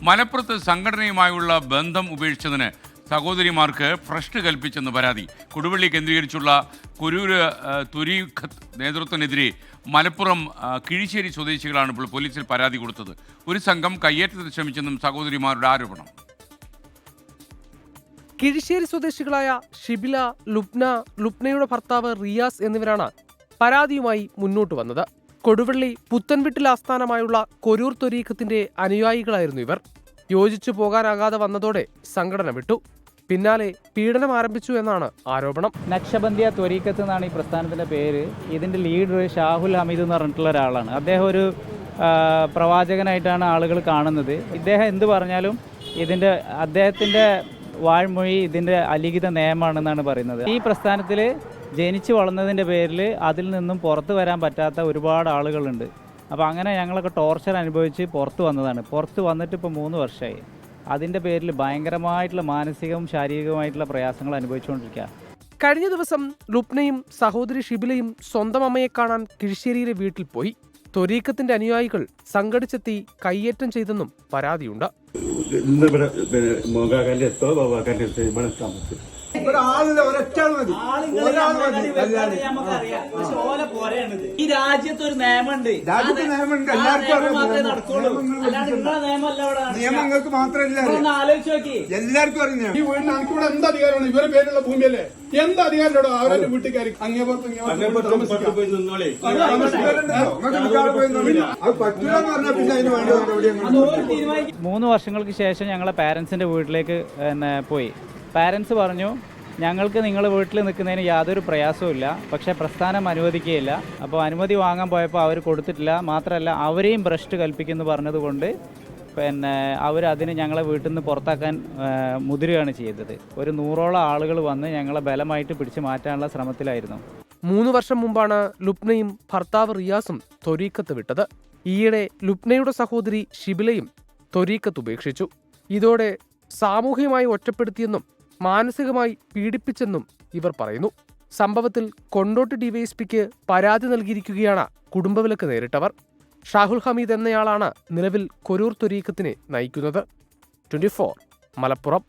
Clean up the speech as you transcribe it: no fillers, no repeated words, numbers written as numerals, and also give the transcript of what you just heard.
മലപ്പുറത്ത് സംഘടനയുമായുള്ള ബന്ധം ഉപേക്ഷിച്ചതിന് സഹോദരിമാർക്ക് ഭ്രഷ്ട് കൽപ്പിച്ചെന്ന് പരാതി. കൊടുവള്ളി കേന്ദ്രീകരിച്ചുള്ള കൊരൂര് തുരീഖത്ത് നേതൃത്വത്തിനെതിരെ മലപ്പുറം കിഴിശ്ശേരി സ്വദേശികളാണ് ഇപ്പോൾ പോലീസിൽ പരാതി കൊടുത്തത്. ഒരു സംഘം കയ്യേറ്റത്തിന് ശ്രമിച്ചെന്നും സഹോദരിമാരുടെ ആരോപണം. കിഴിശ്ശേരി സ്വദേശികളായ ഷിബില, ലുബ്നയുടെ ഭർത്താവ് റിയാസ് എന്നിവരാണ് പരാതിയുമായി മുന്നോട്ട് വന്നത്. കൊടുവള്ളി പുത്തൻവിട്ടിൽ ആസ്ഥാനമായുള്ള കൊരൂർ ത്വരീഖത്തിന്റെ അനുയായികളായിരുന്നു ഇവർ. യോജിച്ചു പോകാനാകാതെ വന്നതോടെ സംഘടന വിട്ടു. പിന്നാലെ പീഡനം ആരംഭിച്ചു എന്നാണ് ആരോപണം. നക്ഷബന്ദിയ ത്വരീഖത്ത് എന്നാണ് ഈ പ്രസ്ഥാനത്തിന്റെ പേര്. ഇതിന്റെ ലീഡർ ഷാഹുൽ ഹമീദ് എന്ന് പറഞ്ഞിട്ടുള്ള ഒരാളാണ്. അദ്ദേഹം ഒരു പ്രവാചകനായിട്ടാണ് ആളുകൾ കാണുന്നത്. ഇദ്ദേഹം എന്ത് പറഞ്ഞാലും അദ്ദേഹത്തിന്റെ വാഴ്മൊഴി ഇതിന്റെ അലിഖിത നിയമമാണെന്നാണ് പറയുന്നത്. ഈ പ്രസ്ഥാനത്തിൽ ജനിച്ചു വളർന്നതിൻ്റെ പേരിൽ അതിൽ നിന്നും പുറത്തു വരാൻ പറ്റാത്ത ഒരുപാട് ആളുകളുണ്ട്. അപ്പോൾ അങ്ങനെ ഞങ്ങളൊക്കെ ടോർച്ചർ അനുഭവിച്ച് പുറത്ത് വന്നതാണ്. പുറത്ത് വന്നിട്ട് ഇപ്പോൾ 3 വർഷമായി. അതിൻ്റെ പേരിൽ ഭയങ്കരമായിട്ടുള്ള മാനസികവും ശാരീരികവുമായിട്ടുള്ള പ്രയാസങ്ങൾ അനുഭവിച്ചുകൊണ്ടിരിക്കുക. കഴിഞ്ഞ ദിവസം ലുബ്നയും സഹോദരി ഷിബിലയും സ്വന്തം അമ്മയെ കാണാൻ കിഴിശ്ശേരിയിലെ വീട്ടിൽ പോയി. ത്വരീഖത്തിന്റെ അനുയായികൾ സംഘടിച്ചെത്തി കയ്യേറ്റം ചെയ്തെന്നും പരാതിയുണ്ട്. ഈ രാജ്യത്ത് ഒരു നിയമമുണ്ട്. നിയമങ്ങൾക്ക് മാത്രമല്ല ആലോചിച്ച് നോക്കി. എല്ലാവർക്കും അറിയാം. ഈ വീടിന് എനിക്കൂടെ എന്ത് അധികാരമാണ്? ഇവരെ പേരുള്ള ഭൂമിയല്ലേ? എന്ത് അധികാരത്തോടോ അവരുടെ വീട്ടുകാർ അങ്ങേപ്പുറത്ത് പറ്റൂലെന്ന് പറഞ്ഞാൽ പിന്നെ 3 വർഷങ്ങൾക്ക് ശേഷം ഞങ്ങളെ പാരൻസിൻ്റെ വീട്ടിലേക്ക് പോയി. പാരൻസ് പറഞ്ഞു, ഞങ്ങൾക്ക് നിങ്ങളുടെ വീട്ടിൽ നിൽക്കുന്നതിന് യാതൊരു പ്രയാസവും, പക്ഷേ പ്രസ്ഥാനം അനുവദിക്കുകയില്ല. അപ്പോൾ അനുമതി വാങ്ങാൻ പോയപ്പോൾ അവർ കൊടുത്തിട്ടില്ല. മാത്രമല്ല അവരെയും ഭ്രഷ്ട് കൽപ്പിക്കുമെന്ന് പറഞ്ഞതുകൊണ്ട് അവരതിന് ഞങ്ങളെ വീട്ടിൽ നിന്ന് പുറത്താക്കാൻ മുതിരുകയാണ് ചെയ്തത്. ഒരു 100ഓളം ആളുകൾ വന്ന് ഞങ്ങളെ ബലമായിട്ട് പിടിച്ചു മാറ്റാനുള്ള ശ്രമത്തിലായിരുന്നു. 3 വർഷം മുമ്പാണ് ലുബ്നയും ഭർത്താവ് റിയാസും ത്വരീഖത്ത് വിട്ടത്. ഈയിടെ ലുബ്നയുടെ സഹോദരി ഷിബിലയും ത്വരീഖത്ത് ഉപേക്ഷിച്ചു. ഇതോടെ സാമൂഹികമായി ഒറ്റപ്പെടുത്തിയെന്നും മാനസികമായി പീഡിപ്പിച്ചെന്നും ഇവർ പറയുന്നു. സംഭവത്തിൽ കൊണ്ടോട്ടി ഡിവൈഎസ്പിക്ക് പരാതി നൽകിയിരിക്കുകയാണ് കുടുംബവിലക്ക് നേരിട്ടവർ. ഷാഹുൽ ഹമീദ് എന്നയാളാണ് നിലവിൽ കൊരൂർ ത്വരീഖത്തിനെ നയിക്കുന്നത്. 24 മലപ്പുറം.